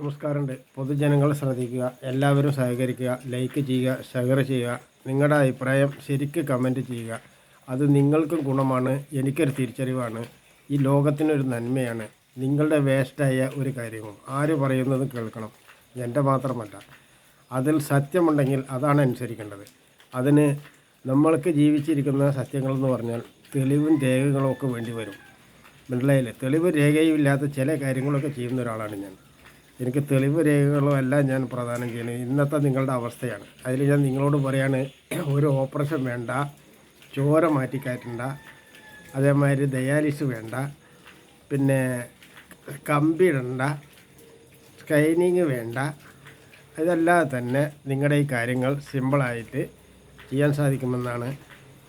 നമസ്കാരമുണ്ട്. പൊതുജനങ്ങൾ ശ്രദ്ധിക്കുക, എല്ലാവരും സഹകരിക്കുക, ലൈക്ക് ചെയ്യുക, ഷെയർ ചെയ്യുക, നിങ്ങളുടെ അഭിപ്രായം ശരിക്ക് കമൻറ്റ് ചെയ്യുക. അത് നിങ്ങൾക്കും ഗുണമാണ്, എനിക്കൊരു തിരിച്ചറിവാണ്, ഈ ലോകത്തിനൊരു നന്മയാണ്. നിങ്ങളുടെ വേസ്റ്റായ ഒരു കാര്യവും ആര് പറയുന്നതും കേൾക്കണം, എൻ്റെ മാത്രമല്ല. അതിൽ സത്യമുണ്ടെങ്കിൽ അതാണ് അനുസരിക്കേണ്ടത്. അതിന് നമ്മൾക്ക് ജീവിച്ചിരിക്കുന്ന സത്യങ്ങളെന്ന് പറഞ്ഞാൽ തെളിവും രേഖകളും ഒക്കെ വേണ്ടി വരും. മനസ്സിലായില്ലേ? തെളിവ് രേഖയും ഇല്ലാത്ത ചില കാര്യങ്ങളൊക്കെ ചെയ്യുന്ന ഒരാളാണ് ഞാൻ. എനിക്ക് തെളിവ് രേഖകളും എല്ലാം ഞാൻ പ്രദാനം ചെയ്യുന്നത് ഇന്നത്തെ നിങ്ങളുടെ അവസ്ഥയാണ്. അതിൽ ഞാൻ നിങ്ങളോട് പറയാണ്, ഒരു ഓപ്പറേഷൻ വേണ്ട, ചോര മാറ്റിക്കയറ്റണ്ട, അതേമാതിരി ഡയാലിസിസ് വേണ്ട, പിന്നെ കമ്പി ഇടണ്ട, സ്കൈനിങ് വേണ്ട. ഇതല്ലാതെ തന്നെ നിങ്ങളുടെ ഈ കാര്യങ്ങൾ സിമ്പിളായിട്ട് ചെയ്യാൻ സാധിക്കുമെന്നാണ്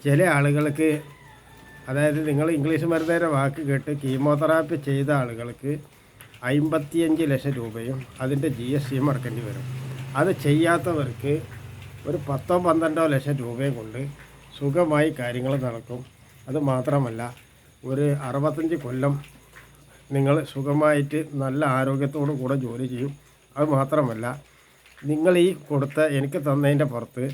ചില ആളുകൾക്ക്. അതായത് നിങ്ങൾ ഇംഗ്ലീഷ് മരുന്നേരെ വാക്ക് കേട്ട് കീമോതെറാപ്പി ചെയ്ത ആളുകൾക്ക് 55 ലക്ഷം രൂപയും അതിൻ്റെ GSTയും അടക്കേണ്ടി വരും. അത് ചെയ്യാത്തവർക്ക് ഒരു 10-12 ലക്ഷം രൂപയും കൊണ്ട് സുഖമായി കാര്യങ്ങൾ നടക്കും. അത് മാത്രമല്ല, ഒരു 65 കൊല്ലം നിങ്ങൾ സുഖമായിട്ട് നല്ല ആരോഗ്യത്തോടു കൂടെ ജോലി ചെയ്യും. അത് മാത്രമല്ല, നിങ്ങൾ ഈ കൊടുത്ത എനിക്ക് തന്നതിൻ്റെ പുറത്ത്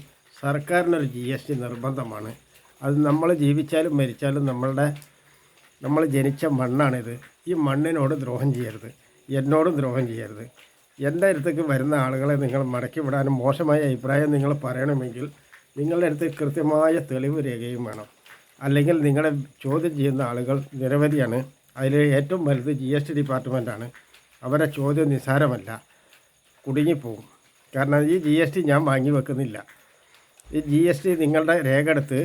സർക്കാരിനൊരു GST നിർബന്ധമാണ്. അത് നമ്മൾ ജീവിച്ചാലും മരിച്ചാലും നമ്മൾ ജനിച്ച മണ്ണാണിത്. ഈ മണ്ണിനോട് ദ്രോഹം ചെയ്യരുത്, എന്നോടും ദ്രോഹം ചെയ്യരുത്. എൻ്റെ അടുത്തേക്ക് വരുന്ന ആളുകളെ നിങ്ങൾ മടക്കി വിടാനും മോശമായ അഭിപ്രായം നിങ്ങൾ പറയണമെങ്കിൽ നിങ്ങളുടെ അടുത്ത് കൃത്യമായ തെളിവ് രേഖയും വേണം. അല്ലെങ്കിൽ നിങ്ങളെ ചോദ്യം ചെയ്യുന്ന ആളുകൾ നിരവധിയാണ്. അതിൽ ഏറ്റവും വലുത് GST ഡിപ്പാർട്ട്മെൻറ്റാണ്. അവരെ ചോദ്യം നിസ്സാരമല്ല, കുടുങ്ങിപ്പോവും. കാരണം ഈ GST ഞാൻ വാങ്ങി വെക്കുന്നില്ല. ഈ GST നിങ്ങളുടെ രേഖ എടുത്ത്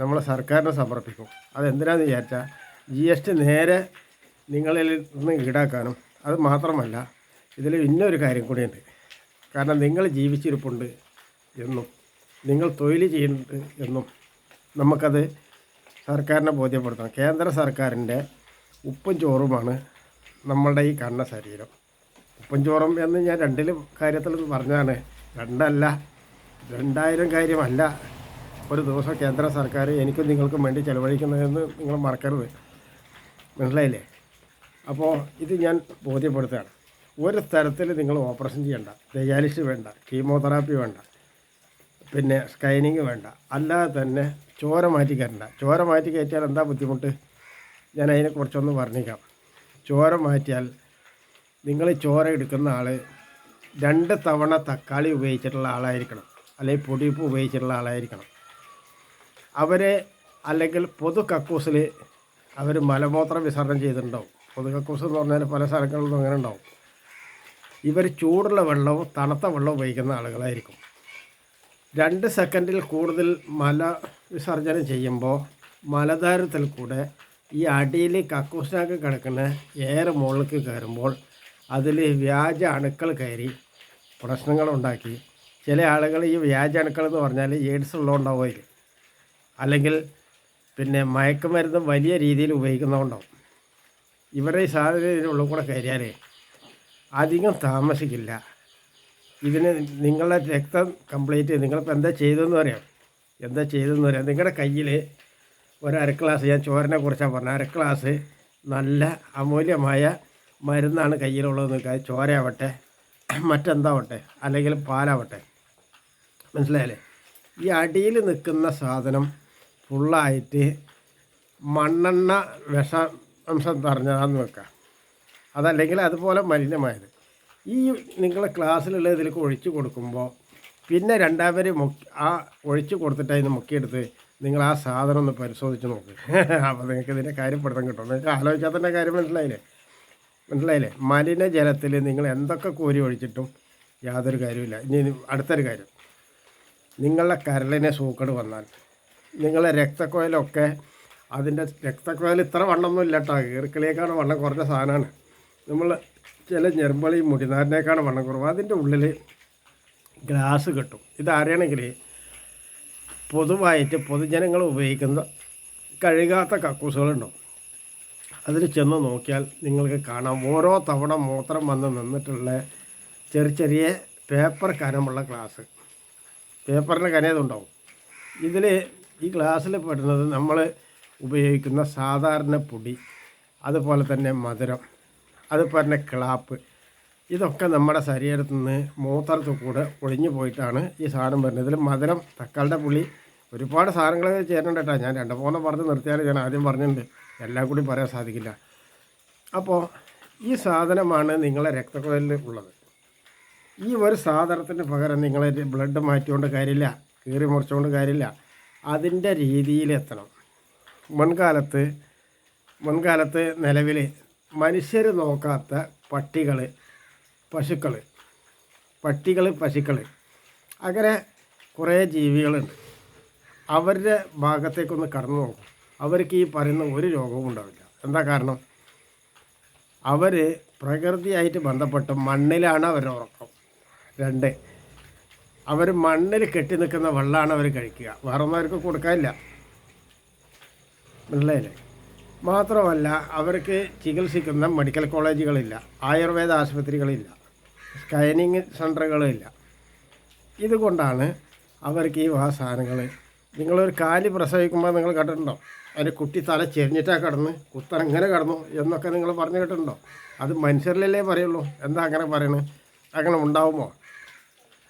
നമ്മൾ സർക്കാരിന് സമർപ്പിക്കും. അതെന്തിനാണെന്ന് വിചാരിച്ചാൽ GST നേരെ നിങ്ങളിൽ നിന്ന് ഈടാക്കാനും. അത് മാത്രമല്ല, ഇതിൽ ഇന്നൊരു കാര്യം കൂടിയുണ്ട്. കാരണം നിങ്ങൾ ജീവിച്ചിരിപ്പുണ്ട് എന്നും നിങ്ങൾ തൊഴിൽ ചെയ്യുന്നുണ്ട് എന്നും നമുക്കത് സർക്കാരിനെ ബോധ്യപ്പെടുത്തണം. കേന്ദ്ര സർക്കാരിൻ്റെ ഉപ്പും ചോറുമാണ് നമ്മളുടെ ഈ കണ്ണ ശരീരം. ഉപ്പും ചോറും എന്ന് ഞാൻ കാര്യത്തിൽ പറഞ്ഞതാണ്, രണ്ടല്ല 2000 കാര്യമല്ല ഒരു ദിവസം കേന്ദ്ര സർക്കാർ എനിക്കും നിങ്ങൾക്കും വേണ്ടി ചിലവഴിക്കുന്നതെന്ന് നിങ്ങൾ മറക്കരുത്. മനസ്സിലായില്ലേ? അപ്പോൾ ഇത് ഞാൻ ബോധ്യപ്പെടുത്തുകയാണ്. ഒരു തരത്തിൽ നിങ്ങൾ ഓപ്പറേഷൻ ചെയ്യണ്ട, ഡയാലിസിസ് വേണ്ട, കീമോതെറാപ്പി വേണ്ട, പിന്നെ സ്കൈനിങ് വേണ്ട, അല്ലാതെ തന്നെ ചോര മാറ്റി കയറ്റണ്ട. ചോര മാറ്റി കയറ്റിയാൽ എന്താ ബുദ്ധിമുട്ട്? ഞാൻ അതിനെക്കുറിച്ചൊന്ന് പറഞ്ഞേക്കാം. ചോര മാറ്റിയാൽ നിങ്ങൾ ചോര എടുക്കുന്ന ആൾ 2 തവണ തക്കാളി ഉപയോഗിച്ചിട്ടുള്ള ആളായിരിക്കണം, അല്ലെങ്കിൽ പൊടിയുപ്പ് ഉപയോഗിച്ചിട്ടുള്ള ആളായിരിക്കണം. അവരെ അല്ലെങ്കിൽ പൊതു കക്കൂസിൽ അവർ മലമൂത്ര വിസർജനം ചെയ്തിട്ടുണ്ടാവും. പൊതു കക്കൂസ് എന്ന് പറഞ്ഞാൽ പല സ്ഥലങ്ങളിലും അങ്ങനെ ഉണ്ടാവും. ഇവർ ചൂടുള്ള വെള്ളവും തണുത്ത വെള്ളവും ഉപയോഗിക്കുന്ന ആളുകളായിരിക്കും. 2 സെക്കൻഡിൽ കൂടുതൽ മല വിസർജനം ചെയ്യുമ്പോൾ മലദ്വാരത്തിൽ കൂടെ ഈ അടിയിൽ കക്കൂസിനൊക്കെ കിടക്കുന്ന എയർ മുകളിലേക്ക് കയറുമ്പോൾ അതിൽ വ്യാജ അണുക്കൾ കയറി പ്രശ്നങ്ങളുണ്ടാക്കി. ചില ആളുകൾ ഈ വ്യാജ അണുക്കൾ എന്ന് പറഞ്ഞാൽ എയ്ഡ്സ് ഉള്ളതുകൊണ്ടാവും, അല്ലെങ്കിൽ പിന്നെ മയക്കുമരുന്ന് വലിയ രീതിയിൽ ഉപയോഗിക്കുന്നതുകൊണ്ടാവും. ഇവരുടെ ഈ സാധ്യത ഇതിനുള്ളിൽ കൂടെ കയറിയാലേ അധികം താമസിക്കില്ല. ഇതിന് നിങ്ങളുടെ രക്തം കംപ്ലീറ്റ് നിങ്ങളിപ്പോൾ എന്താ ചെയ്തതെന്ന് പറയാം. നിങ്ങളുടെ കയ്യിൽ ഒരു 1/2 ഗ്ലാസ്, ഞാൻ ചോരനെ കുറിച്ചാണ് പറഞ്ഞത്, 1/2 ഗ്ലാസ് നല്ല അമൂല്യമായ മരുന്നാണ് കയ്യിലുള്ളത്. നിൽക്കുക ചോരയാവട്ടെ മറ്റെന്താവട്ടെ അല്ലെങ്കിൽ പാലാവട്ടെ, മനസ്സിലായല്ലേ? ഈ അടിയിൽ നിൽക്കുന്ന സാധനം ഫുള്ളായിട്ട് മണ്ണെണ്ണ വിഷാംശം നിറഞ്ഞതാന്ന് വെക്കുക. അതല്ലെങ്കിൽ അതുപോലെ മലിനമായത് ഈ നിങ്ങളെ ക്ലാസ്സിലുള്ള ഇതിലേക്ക് ഒഴിച്ച് കൊടുക്കുമ്പോൾ പിന്നെ രണ്ടാമത് ആ ഒഴിച്ച് കൊടുത്തിട്ട് അതിന് മുക്കിയെടുത്ത് നിങ്ങൾ ആ സാധനം ഒന്ന് പരിശോധിച്ച് നോക്ക്. അപ്പോൾ നിങ്ങൾക്ക് ഇതിൻ്റെ കാര്യം പെടുത്താൻ കിട്ടും. നിങ്ങൾക്ക് ആലോചിച്ചാൽ തന്നെ കാര്യം മനസ്സിലായില്ലേ? മലിനജലത്തിൽ നിങ്ങൾ എന്തൊക്കെ കോരി ഒഴിച്ചിട്ടും യാതൊരു കാര്യമില്ല. ഇനി അടുത്തൊരു കാര്യം, നിങ്ങളുടെ കരളിനെ സൂക്കേട് വന്നാൽ നിങ്ങളെ രക്തക്കുഴലൊക്കെ, അതിൻ്റെ രക്തക്കുഴൽ ഇത്ര വണ്ണമൊന്നും ഇല്ല കേട്ടോ, ഈർക്കിളിയേക്കാണ് വണ്ണം കുറഞ്ഞ സാധനമാണ്. നമ്മൾ ചില ഞെർമ്പളി മുടിനാരിനേക്കാണ് വണ്ണം കുറവ്. അതിൻ്റെ ഉള്ളിൽ ഗ്ലാസ് കിട്ടും. ഇതറിയണമെങ്കിൽ പൊതുവായിട്ട് പൊതുജനങ്ങൾ ഉപയോഗിക്കുന്ന കഴുകാത്ത കക്കൂസുകളുണ്ടാവും. അതിൽ ചെന്ന് നോക്കിയാൽ നിങ്ങൾക്ക് കാണാം, ഓരോ തവണ മൂത്രം വന്ന് നിന്നിട്ടുള്ള ചെറിയ പേപ്പർ കനമുള്ള ഗ്ലാസ്, പേപ്പറിൻ്റെ കനേതുണ്ടാവും. ഇതിൽ ഈ ഗ്ലാസ്സിൽ പെടുന്നത് നമ്മൾ ഉപയോഗിക്കുന്ന സാധാരണ പൊടി, അതുപോലെ തന്നെ മധുരം, അതുപോലെ തന്നെ ക്ലാപ്പ്, ഇതൊക്കെ നമ്മുടെ ശരീരത്തിൽ നിന്ന് മൂത്രത്തിൽ കൂടെ ഒളിഞ്ഞു പോയിട്ടാണ് ഈ സാധനം വരുന്നത്. ഇതിൽ മധുരം, തക്കാളിയുടെ പുളി, ഒരുപാട് സാധനങ്ങൾ ചേരുന്നുണ്ട് കേട്ടോ. ഞാൻ 2-3 പറഞ്ഞ് നിർത്തിയാൽ ഞാൻ ആദ്യം പറഞ്ഞിട്ടുണ്ട്, എല്ലാം കൂടി പറയാൻ സാധിക്കില്ല. അപ്പോൾ ഈ സാധനമാണ് നിങ്ങളെ രക്തക്കുഴലിൽ ഉള്ളത്. ഈ ഒരു സാധനത്തിന് പകരം നിങ്ങൾ ബ്ലഡ് മാറ്റിക്കൊണ്ട് കാര്യമില്ല, കീറി മുറിച്ചുകൊണ്ട് കാര്യമില്ല. അതിൻ്റെ രീതിയിലെത്തണം. മുൻകാലത്ത് നിലവിൽ മനുഷ്യർ നോക്കാത്ത പശുക്കൾ അങ്ങനെ കുറേ ജീവികളുണ്ട്. അവരുടെ ഭാഗത്തേക്കൊന്ന് കടന്നു നോക്കും. അവർക്ക് ഈ പറയുന്ന ഒരു രോഗവും ഉണ്ടാവില്ല. എന്താ കാരണം? അവർ പ്രകൃതിയായിട്ട് ബന്ധപ്പെട്ട് മണ്ണിലാണ് അവരുടെ ഉറക്കം. 2, അവർ മണ്ണിൽ കെട്ടി നിൽക്കുന്ന വെള്ളമാണ് അവർ കഴിക്കുക. വേറെ ഒന്നും അവർക്ക് കൊടുക്കാനില്ല. മനസ്സിലായില്ലേ? മാത്രമല്ല അവർക്ക് ചികിത്സിക്കുന്ന മെഡിക്കൽ കോളേജുകളില്ല, ആയുർവേദ ആശുപത്രികളില്ല, സ്കാനിങ് സെൻ്ററുകളില്ല. ഇതുകൊണ്ടാണ് അവർക്ക് ഈ സാധനങ്ങൾ. നിങ്ങളൊരു കാലി പ്രസവിക്കുമ്പോൾ നിങ്ങൾ കേട്ടിട്ടുണ്ടോ? അതിൻ്റെ കുട്ടി തല ചെരിഞ്ഞിട്ടാണ് കിടന്ന്, കുത്തൻ എങ്ങനെ കിടന്നു എന്നൊക്കെ നിങ്ങൾ പറഞ്ഞു കേട്ടിട്ടുണ്ടോ? അത് മനുഷ്യരിലല്ലേ പറയുള്ളൂ. എന്താ അങ്ങനെ പറയണത്? അങ്ങനെ ഉണ്ടാവുമോ?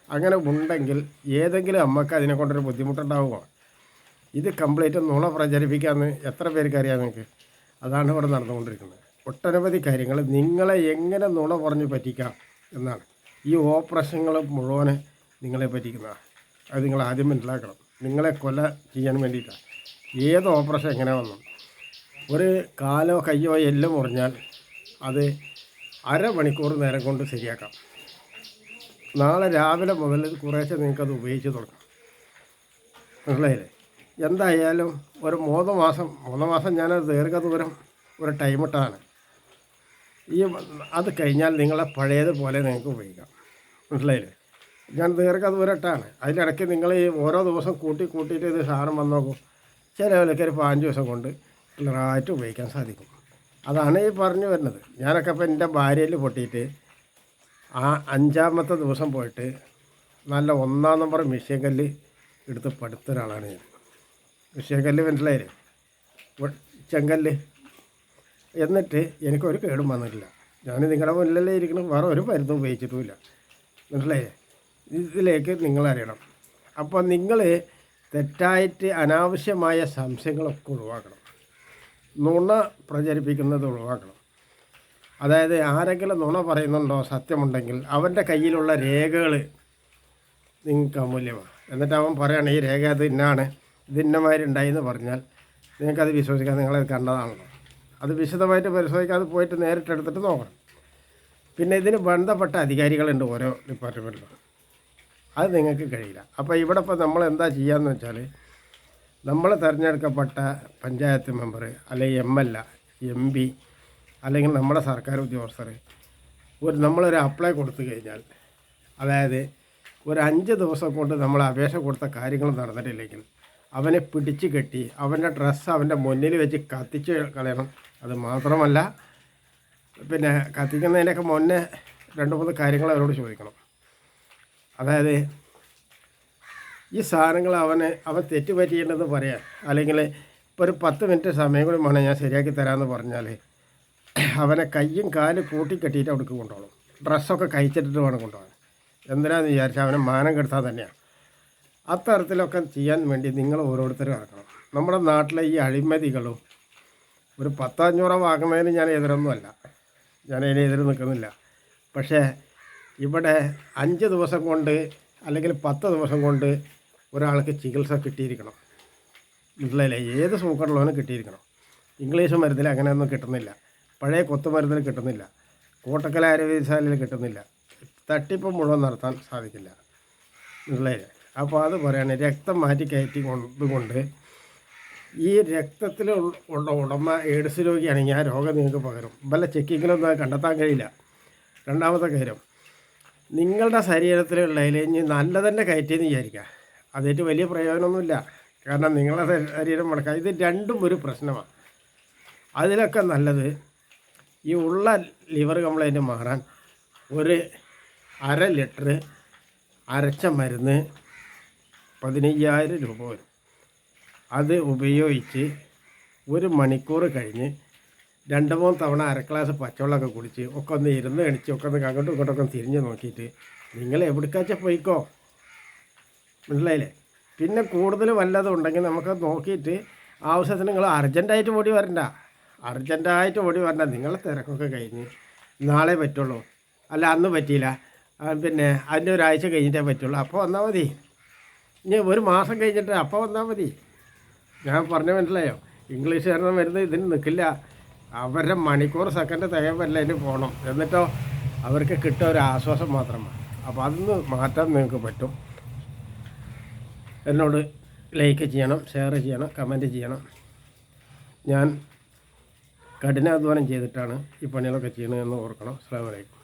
അങ്ങനെ ഉണ്ടെങ്കിൽ ഏതെങ്കിലും അമ്മക്ക് അതിനെ കൊണ്ടൊരു ബുദ്ധിമുട്ടുണ്ടാവുമോ? ഇത് കംപ്ലീറ്റ് നുണ പ്രചരിപ്പിക്കാമെന്ന് എത്ര പേർക്ക് അറിയാം നിങ്ങൾക്ക്? അതാണ് ഇവിടെ നടന്നുകൊണ്ടിരിക്കുന്നത്. ഒട്ടനവധി കാര്യങ്ങൾ നിങ്ങളെ എങ്ങനെ നുണ പറഞ്ഞ് പറ്റിക്കാം എന്നാണ്. ഈ ഓപ്പറേഷനുകൾ മുഴുവൻ നിങ്ങളെ പറ്റിക്കുന്നതാണ്. അത് നിങ്ങൾ ആദ്യം മനസ്സിലാക്കണം. നിങ്ങളെ കൊല ചെയ്യാൻ വേണ്ടിയിട്ടാണ്. ഏത് ഓപ്പറേഷൻ എങ്ങനെ വന്നു? ഒരു കാലോ കയ്യോ എല്ലാം മുറിഞ്ഞാൽ അത് അരമണിക്കൂർ നേരം കൊണ്ട് ശരിയാക്കാം. നാളെ രാവിലെ മുതൽ കുറേശ്ശെ നിങ്ങൾക്കത് ഉപയോഗിച്ച് തുടങ്ങാം. മനസ്സിലായില്ലേ? എന്തായാലും ഒരു 3 മാസം ഞാനത് ദീർഘദൂരം ഒരു ടൈം ഇട്ടതാണ്. അത് കഴിഞ്ഞാൽ നിങ്ങളെ പഴയതുപോലെ നിങ്ങൾക്ക് ഉപയോഗിക്കാം. മനസ്സിലായില്ലേ? ഞാൻ ദീർഘദൂരം ഇട്ടാണ്. അതിലിടയ്ക്ക് നിങ്ങൾ ഈ ഓരോ ദിവസം കൂട്ടിയിട്ട് ഇത് സാധനം വന്ന് നോക്കും. ചില വിലയ്ക്ക് ഒരു 5 ദിവസം കൊണ്ട് ക്ലിയറായിട്ട് ഉപയോഗിക്കാൻ സാധിക്കും. അതാണ് ഈ പറഞ്ഞു വരുന്നത്. ഞാനൊക്കെ ഇപ്പോൾ എൻ്റെ ഭാര്യയിൽ പൊട്ടിയിട്ട് ആ 5ാമത്തെ ദിവസം പോയിട്ട് നല്ല 1ാം നമ്പർ മിഷ്യൻ കല്ല് എടുത്ത് പടുത്ത ഒരാളാണ് ഞാൻ. മിഷ്യൻ കല്ല് മനസ്സിലായില്ലേ? ചെങ്കല്ല്. എന്നിട്ട് എനിക്കൊരു കേടും വന്നിട്ടില്ല. ഞാൻ നിങ്ങളുടെ മുന്നിലല്ലേ ഇരിക്കണം, വേറെ ഒരു മരുന്നും ഉപയോഗിച്ചിട്ടുമില്ല. മനസ്സിലായില്ലേ? ഇതിലേക്ക് നിങ്ങളറിയണം. അപ്പോൾ നിങ്ങൾ തെറ്റായിട്ട് അനാവശ്യമായ സംശയങ്ങളൊക്കെ ഒഴിവാക്കണം. നുണ പ്രചരിപ്പിക്കുന്നത് ഒഴിവാക്കണം. അതായത് ആരെങ്കിലും നുണ പറയുന്നുണ്ടോ സത്യമുണ്ടെങ്കിൽ അവൻ്റെ കയ്യിലുള്ള രേഖകൾ നിങ്ങൾക്ക് അമൂല്യമാണ്. എന്നിട്ട് അവൻ പറയുകയാണ് ഈ രേഖ അത് ഇന്നാണ്, ഇത് ഇന്നമാതിരി ഉണ്ടായിന്ന് പറഞ്ഞാൽ നിങ്ങൾക്കത് വിശ്വസിക്കാൻ, നിങ്ങളത് കണ്ടതാണല്ലോ. അത് വിശദമായിട്ട് പരിശോധിക്കാതെ പോയിട്ട് നേരിട്ടെടുത്തിട്ട് നോക്കണം. പിന്നെ ഇതിന് ബന്ധപ്പെട്ട അധികാരികളുണ്ട് ഓരോ ഡിപ്പാർട്ട്മെൻറ്റിലും. അത് നിങ്ങൾക്ക് കഴിയില്ല. അപ്പോൾ ഇവിടെ ഇപ്പോൾ നമ്മൾ എന്താ ചെയ്യാന്ന് വെച്ചാൽ, നമ്മൾ തിരഞ്ഞെടുക്കപ്പെട്ട പഞ്ചായത്ത് മെമ്പർ അല്ലെങ്കിൽ MLA, MP അല്ലെങ്കിൽ നമ്മുടെ സർക്കാർ ഉദ്യോഗസ്ഥർ നമ്മളൊരു അപ്ലൈ കൊടുത്തു കഴിഞ്ഞാൽ, അതായത് ഒരു 5 ദിവസം കൊണ്ട് നമ്മൾ അപേക്ഷ കൊടുത്ത കാര്യങ്ങൾ നടന്നിട്ടില്ലെങ്കിൽ അവനെ പിടിച്ച് കെട്ടി അവൻ്റെ ഡ്രസ്സ് അവൻ്റെ മുന്നിൽ വെച്ച് കത്തിച്ച് കളയണം. അത് മാത്രമല്ല, പിന്നെ കത്തിക്കുന്നതിനൊക്കെ മുന്നേ 2-3 കാര്യങ്ങൾ അവരോട് ചോദിക്കണം. അതായത് ഈ സാധനങ്ങൾ അവൻ തെറ്റ് പറ്റിയിട്ടുണ്ടെന്ന് പറയാം, അല്ലെങ്കിൽ ഇപ്പോൾ ഒരു 10 മിനിറ്റ് സമയം കൂടി വേണം ഞാൻ ശരിയാക്കി തരാമെന്ന് പറഞ്ഞാൽ അവനെ കയ്യും കാലും കൂട്ടിക്കെട്ടിയിട്ട് അവിടേക്ക് കൊണ്ടുപോകണം. ഡ്രസ്സൊക്കെ കഴിച്ചിട്ടിട്ട് വേണം കൊണ്ടുപോകാൻ. എന്തിനാന്ന് വിചാരിച്ചാൽ അവനെ മാനം കെടുത്താൻ തന്നെയാണ്. അത്തരത്തിലൊക്കെ ചെയ്യാൻ വേണ്ടി നിങ്ങൾ ഓരോരുത്തരും ഇറങ്ങണം. നമ്മുടെ നാട്ടിലെ ഈ അഴിമതികളും ഒരു 10-500 വാങ്ങുന്നതിന് ഞാൻ എതിരൊന്നുമല്ല, ഞാൻ അതിന് എതിര് നിൽക്കുന്നില്ല. പക്ഷേ ഇവിടെ 5 ദിവസം കൊണ്ട് അല്ലെങ്കിൽ 10 ദിവസം കൊണ്ട് ഒരാൾക്ക് ചികിത്സ കിട്ടിയിരിക്കണം. മനസ്സിലായില്ലേ? ഏത് സൂക്കറുള്ളവനും കിട്ടിയിരിക്കണം. ഇംഗ്ലീഷ് മരുന്നിൽ അങ്ങനെയൊന്നും കിട്ടുന്നില്ല, പഴയ കൊത്തുമരുന്നിൽ കിട്ടുന്നില്ല, കോട്ടക്കൽ ആരോഗ്യശാലയിൽ കിട്ടുന്നില്ല. തട്ടിപ്പ് മുഴുവൻ നടത്താൻ സാധിക്കില്ല. മനസ്സിലായില്ലേ? അപ്പോൾ അത് പറയാണ്, രക്തം മാറ്റി കയറ്റി കൊണ്ടുകൊണ്ട് ഈ രക്തത്തിൽ ഉള്ള ഉടമ എയ്ഡ്സ് രോഗിയാണെങ്കിൽ ആ രോഗം നിങ്ങൾക്ക് പകരും. വല്ല ചെക്കിങ്ങിലൊന്നും കണ്ടെത്താൻ കഴിയില്ല. രണ്ടാമത്തെ കാര്യം, നിങ്ങളുടെ ശരീരത്തിലുള്ളതിൽ ഇനി നല്ല തന്നെ കയറ്റിയെന്ന് വിചാരിക്കുക, അതേറ്റ് വലിയ പ്രയോജനമൊന്നുമില്ല. കാരണം നിങ്ങളുടെ ശരീരം മുടക്കുക, ഇത് രണ്ടും ഒരു പ്രശ്നമാണ്. അതിലൊക്കെ നല്ലത് ഈ ഉള്ള ലിവർ കംപ്ലൈൻറ്റ് മാറാൻ ഒരു 1/2 ലിറ്റർ അരച്ച മരുന്ന് 15,000 രൂപ വരും. അത് ഉപയോഗിച്ച് 1 മണിക്കൂർ കഴിഞ്ഞ് 2-3 തവണ അര ഗ്ലാസ് പച്ചവെള്ളമൊക്കെ കുടിച്ച് ഒക്കെ ഒന്ന് ഇരുന്ന് എണിച്ച് ഒക്കെ ഒന്ന് അങ്ങോട്ടും ഇങ്ങോട്ടൊക്കെ തിരിഞ്ഞ് നോക്കിയിട്ട് നിങ്ങൾ എവിടേക്കാച്ചാൽ പോയിക്കോ, മനസ്സിലായില്ലേ? പിന്നെ കൂടുതൽ വല്ലതും ഉണ്ടെങ്കിൽ നമുക്ക് നോക്കിയിട്ട് ആവശ്യത്തിന് നിങ്ങൾ അർജൻറ്റായിട്ട് ഓടി വരണ്ട, നിങ്ങളെ തിരക്കൊക്കെ കഴിഞ്ഞ് നാളെ പറ്റുള്ളൂ, അല്ല അന്ന് പറ്റിയില്ല, പിന്നെ അതിൻ്റെ ഒരാഴ്ച കഴിഞ്ഞിട്ടേ പറ്റുള്ളൂ, അപ്പോൾ വന്നാൽ മതി. ഇനി ഒരു മാസം കഴിഞ്ഞിട്ട് അപ്പോൾ വന്നാൽ മതി. ഞാൻ പറഞ്ഞ മനസ്സിലായോ? ഇംഗ്ലീഷുകാരനും വരുന്നത് ഇതിന് നിൽക്കില്ല. അവരുടെ മണിക്കൂർ സെക്കൻഡ് തികയല്ല അതിന് പോകണം, എന്നിട്ടോ അവർക്ക് കിട്ടുക ഒരു ആശ്വാസം മാത്രമാണ്. അപ്പോൾ അതൊന്ന് മാറ്റാൻ നിങ്ങൾക്ക് പറ്റും. എന്നോട് ലൈക്ക് ചെയ്യണം, ഷെയർ ചെയ്യണം, കമൻറ്റ് ചെയ്യണം. ഞാൻ കഠിനാധ്വാനം ചെയ്തിട്ടാണ് ഈ പണികളൊക്കെ ചെയ്യണതെന്ന് ഓർക്കണം. അസ്സലാമു അലൈക്കും.